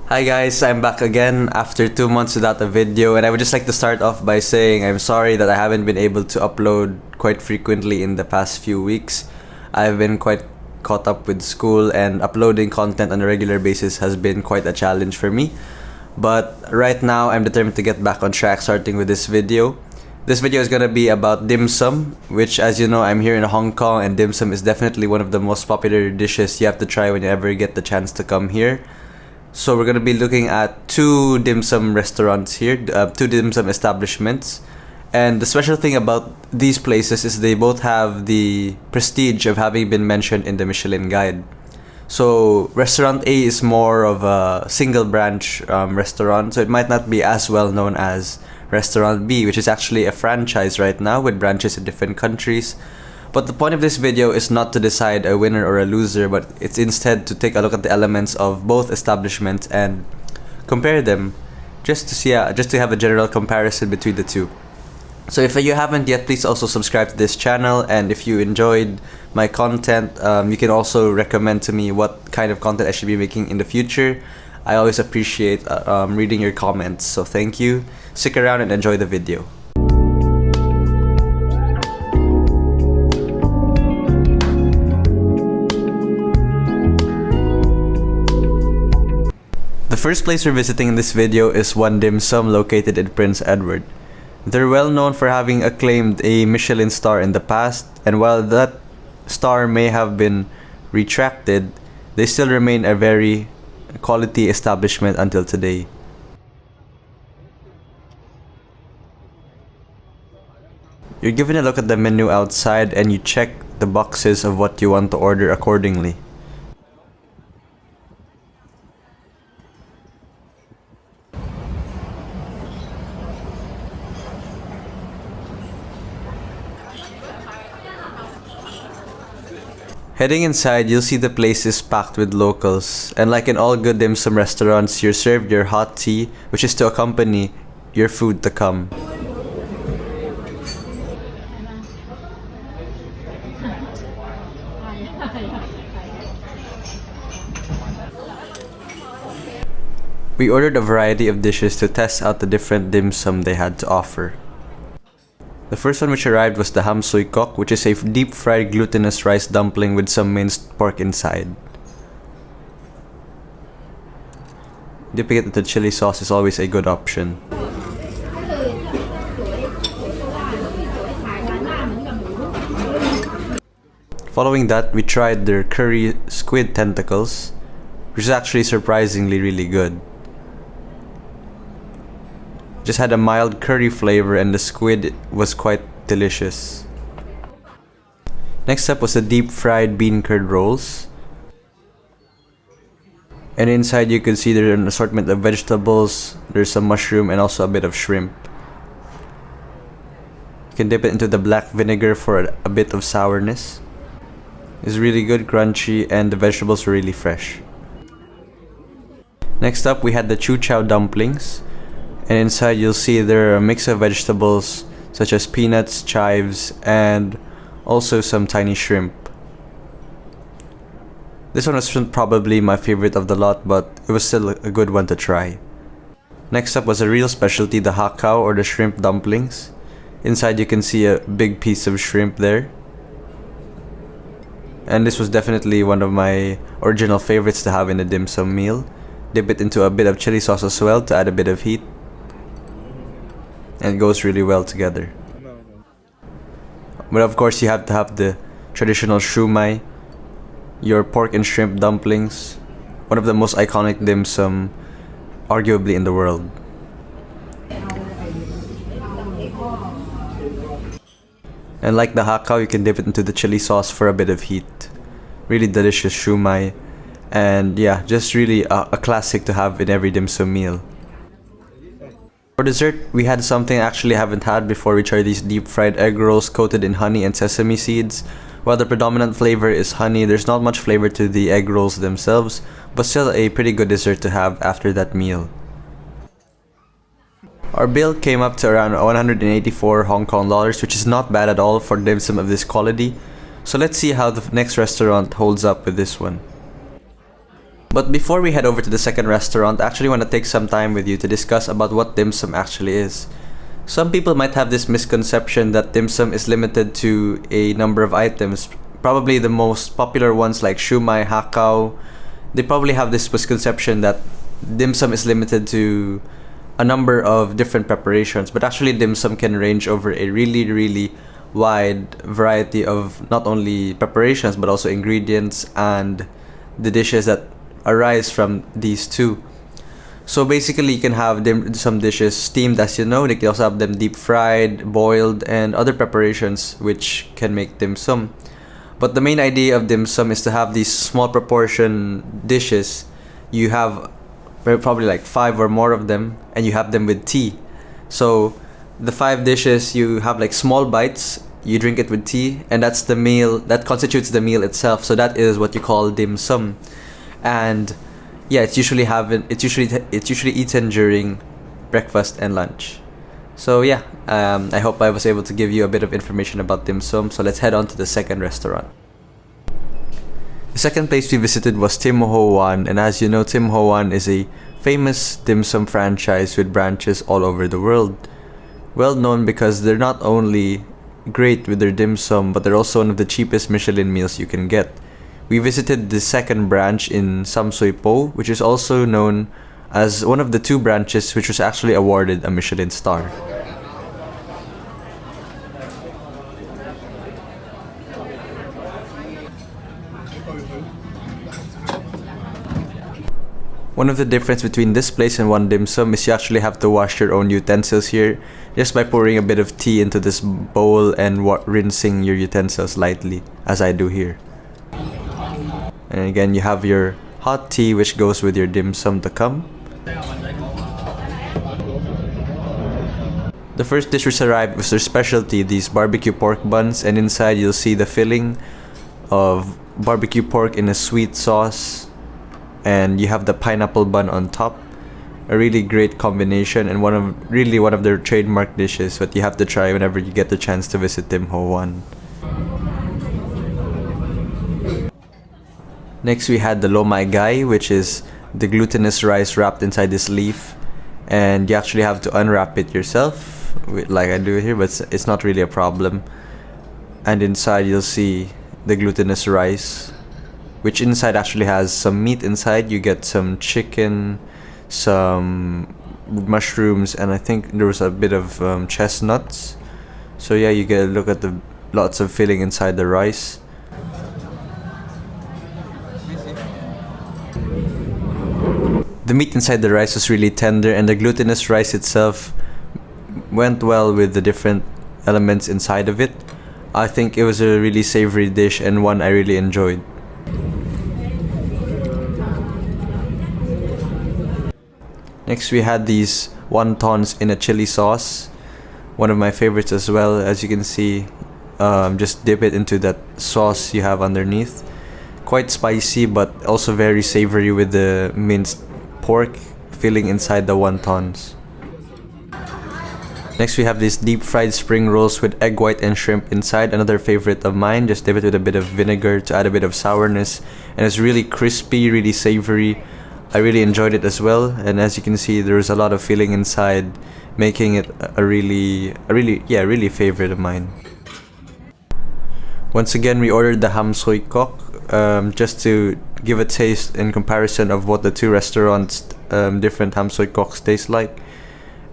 Hi guys, I'm back again after 2 months without a video, and I would just like to start off by saying I'm sorry that I haven't been able to upload quite frequently in the past few weeks. I've been quite caught up with school, and uploading content on a regular basis has been quite a challenge for me. But right now, I'm determined to get back on track starting with this video. This video is going to be about dimsum, which, as you know, I'm here in Hong Kong, and dimsum is definitely one of the most popular dishes you have to try whenever you get the chance to come here. So we're going to be looking at two dimsum restaurants here, two dimsum establishments. And the special thing about these places is they both have the prestige of having been mentioned in the Michelin guide. So Restaurant A is more of a single branch restaurant, so it might not be as well known as Restaurant B, which is actually a franchise right now with branches in different countries. But the point of this video is not to decide a winner or a loser, but it's instead to take a look at the elements of both establishments and compare them, just to have a general comparison between the two. So if you haven't yet, please also subscribe to this channel, and if you enjoyed my content, you can also recommend to me what kind of content I should be making in the future. I always appreciate reading your comments, so thank you. Stick around and enjoy the video. The first place we're visiting in this video is One Dimsum, located in Prince Edward. They're well known for having acclaimed a Michelin star in the past, and while that star may have been retracted, they still remain a very quality establishment until today. You're given a look at the menu outside, and you check the boxes of what you want to order accordingly. Heading inside, you'll see the place is packed with locals, and like in all good dim sum restaurants, you're served your hot tea, which is to accompany your food to come. We ordered a variety of dishes to test out the different dim sum they had to offer. The first one which arrived was the ham sui kok, which is a deep-fried glutinous rice dumpling with some minced pork inside. Dipping it into chili sauce is always a good option. Following that, we tried their curry squid tentacles, which is actually surprisingly really good. Just had a mild curry flavor, and the squid was quite delicious. Next up was the deep fried bean curd rolls. And inside you can see there's an assortment of vegetables, there's some mushroom, and also a bit of shrimp. You can dip it into the black vinegar for a bit of sourness. It's really good, crunchy, and the vegetables are really fresh. Next up, we had the chu chow dumplings. And inside you'll see there are a mix of vegetables such as peanuts, chives, and also some tiny shrimp. This one was probably my favorite of the lot, but it was still a good one to try. Next up was a real specialty, the hakao, or the shrimp dumplings. Inside you can see a big piece of shrimp there. And this was definitely one of my original favorites to have in a dim sum meal. Dip it into a bit of chili sauce as well to add a bit of heat. And it goes really well together. But of course you have to have the traditional shumai, your pork and shrimp dumplings, one of the most iconic dim sum arguably in the world. And like the hakao, you can dip it into the chili sauce for a bit of heat. Really delicious shumai, and yeah, just really a classic to have in every dim sum meal. For dessert, we had something I actually haven't had before. We tried these deep fried egg rolls coated in honey and sesame seeds. While the predominant flavor is honey, there's not much flavor to the egg rolls themselves, but still a pretty good dessert to have after that meal. Our bill came up to around 184 Hong Kong dollars, which is not bad at all for dim sum of this quality. So let's see how the next restaurant holds up with this one. But before we head over to the second restaurant, I actually want to take some time with you to discuss about what dim sum actually is. Some people might have this misconception that dim sum is limited to a number of items. Probably the most popular ones like shumai, hakao. They probably have this misconception that dim sum is limited to a number of different preparations, but actually dim sum can range over a really wide variety of not only preparations but also ingredients and the dishes that arise from these two. So basically, you can have some dishes steamed, as you know. You can also have them deep fried, boiled, and other preparations which can make dim sum. But the main idea of dim sum is to have these small proportion dishes. You have probably like 5 or more of them, and you have them with tea. So the 5 dishes, you have like small bites. You drink it with tea, and that's the meal that constitutes the meal itself. So that is what you call dim sum, and yeah, it's usually eaten during breakfast and lunch. So yeah, I hope I was able to give you a bit of information about dim sum. So let's head on to the second restaurant. The second place we visited was Tim Ho Wan, and as you know, Tim Ho Wan is a famous dim sum franchise with branches all over the world. Well known because they're not only great with their dim sum, but they're also one of the cheapest Michelin meals you can get. We visited the second branch in Sam Sui Po, which is also known as one of the 2 branches which was actually awarded a Michelin star. One of the difference between this place and one dim sum is you actually have to wash your own utensils here just by pouring a bit of tea into this bowl and rinsing your utensils lightly, as I do here. And again, you have your hot tea which goes with your dim sum to come. The first dish which arrived was their specialty, these barbecue pork buns, and inside you'll see the filling of barbecue pork in a sweet sauce, and you have the pineapple bun on top. A really great combination, and one of their trademark dishes that you have to try whenever you get the chance to visit Tim Ho Wan. Next we had the lo mai gai, which is the glutinous rice wrapped inside this leaf, and you actually have to unwrap it yourself, like I do here, but it's not really a problem. And inside you'll see the glutinous rice, which inside actually has some meat inside. You get some chicken, some mushrooms, and I think there was a bit of chestnuts. So yeah, you get a look at the lots of filling inside the rice. The meat inside the rice was really tender, and the glutinous rice itself went well with the different elements inside of it. I think it was a really savory dish and one I really enjoyed. Next we had these wontons in a chili sauce, one of my favorites as well. As you can see, just dip it into that sauce you have underneath. Quite spicy, but also very savory with the minced pork filling inside the wontons. Next we have these deep fried spring rolls with egg white and shrimp inside, another favorite of mine. Just dip it with a bit of vinegar to add a bit of sourness, and it's really crispy, really savory. I really enjoyed it as well, and as you can see, there's a lot of filling inside, making it a really favorite of mine. Once again, we ordered the ham soy kok, just to give a taste in comparison of what the 2 restaurants' different ham soy koks taste like.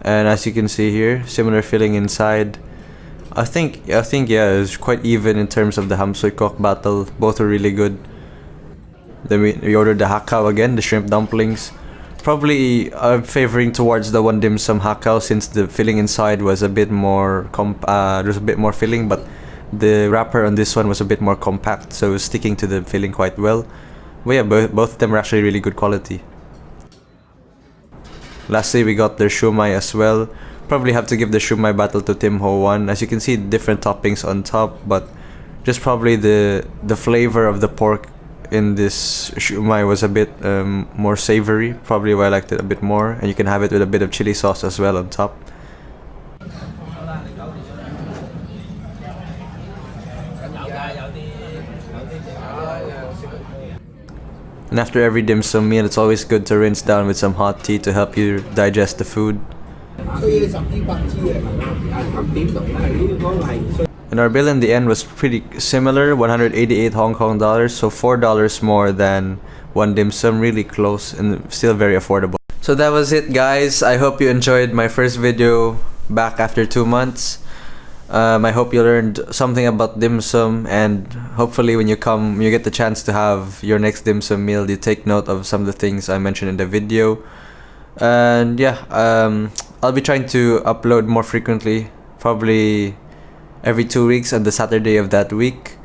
And as you can see here, similar filling inside. I think yeah, it's quite even in terms of the ham soy kok battle. Both are really good. Then we ordered the hakao again, the shrimp dumplings. Probably I'm favoring towards the one dim sum hakao since the filling inside was a bit more there's a bit more filling, but the wrapper on this one was a bit more compact, so it was sticking to the filling quite well. But yeah, both of them are actually really good quality. Lastly, we got their shumai as well. Probably have to give the shumai battle to Tim Ho Wan. As you can see, different toppings on top, but just probably the flavor of the pork in this shumai was a bit more savory. Probably why I liked it a bit more, and you can have it with a bit of chili sauce as well on top. And after every dim sum meal, it's always good to rinse down with some hot tea to help you digest the food. And our bill in the end was pretty similar, 188 Hong Kong dollars, so $4 more than one dim sum, really close and still very affordable. So that was it, guys. I hope you enjoyed my first video back after 2 months. I hope you learned something about dim sum, and hopefully when you get the chance to have your next dim sum meal, you take note of some of the things I mentioned in the video. And yeah, I'll be trying to upload more frequently, probably every 2 weeks on the Saturday of that week.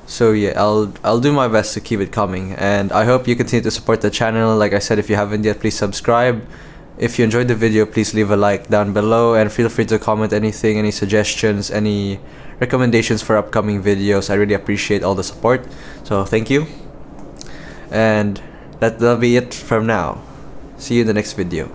So yeah, I'll do my best to keep it coming, and I hope you continue to support the channel. Like I said, if you haven't yet, please subscribe. If you enjoyed the video, please leave a like down below, and feel free to comment anything, any suggestions, any recommendations for upcoming videos. I really appreciate all the support, so thank you. And that'll be it from now. See you in the next video.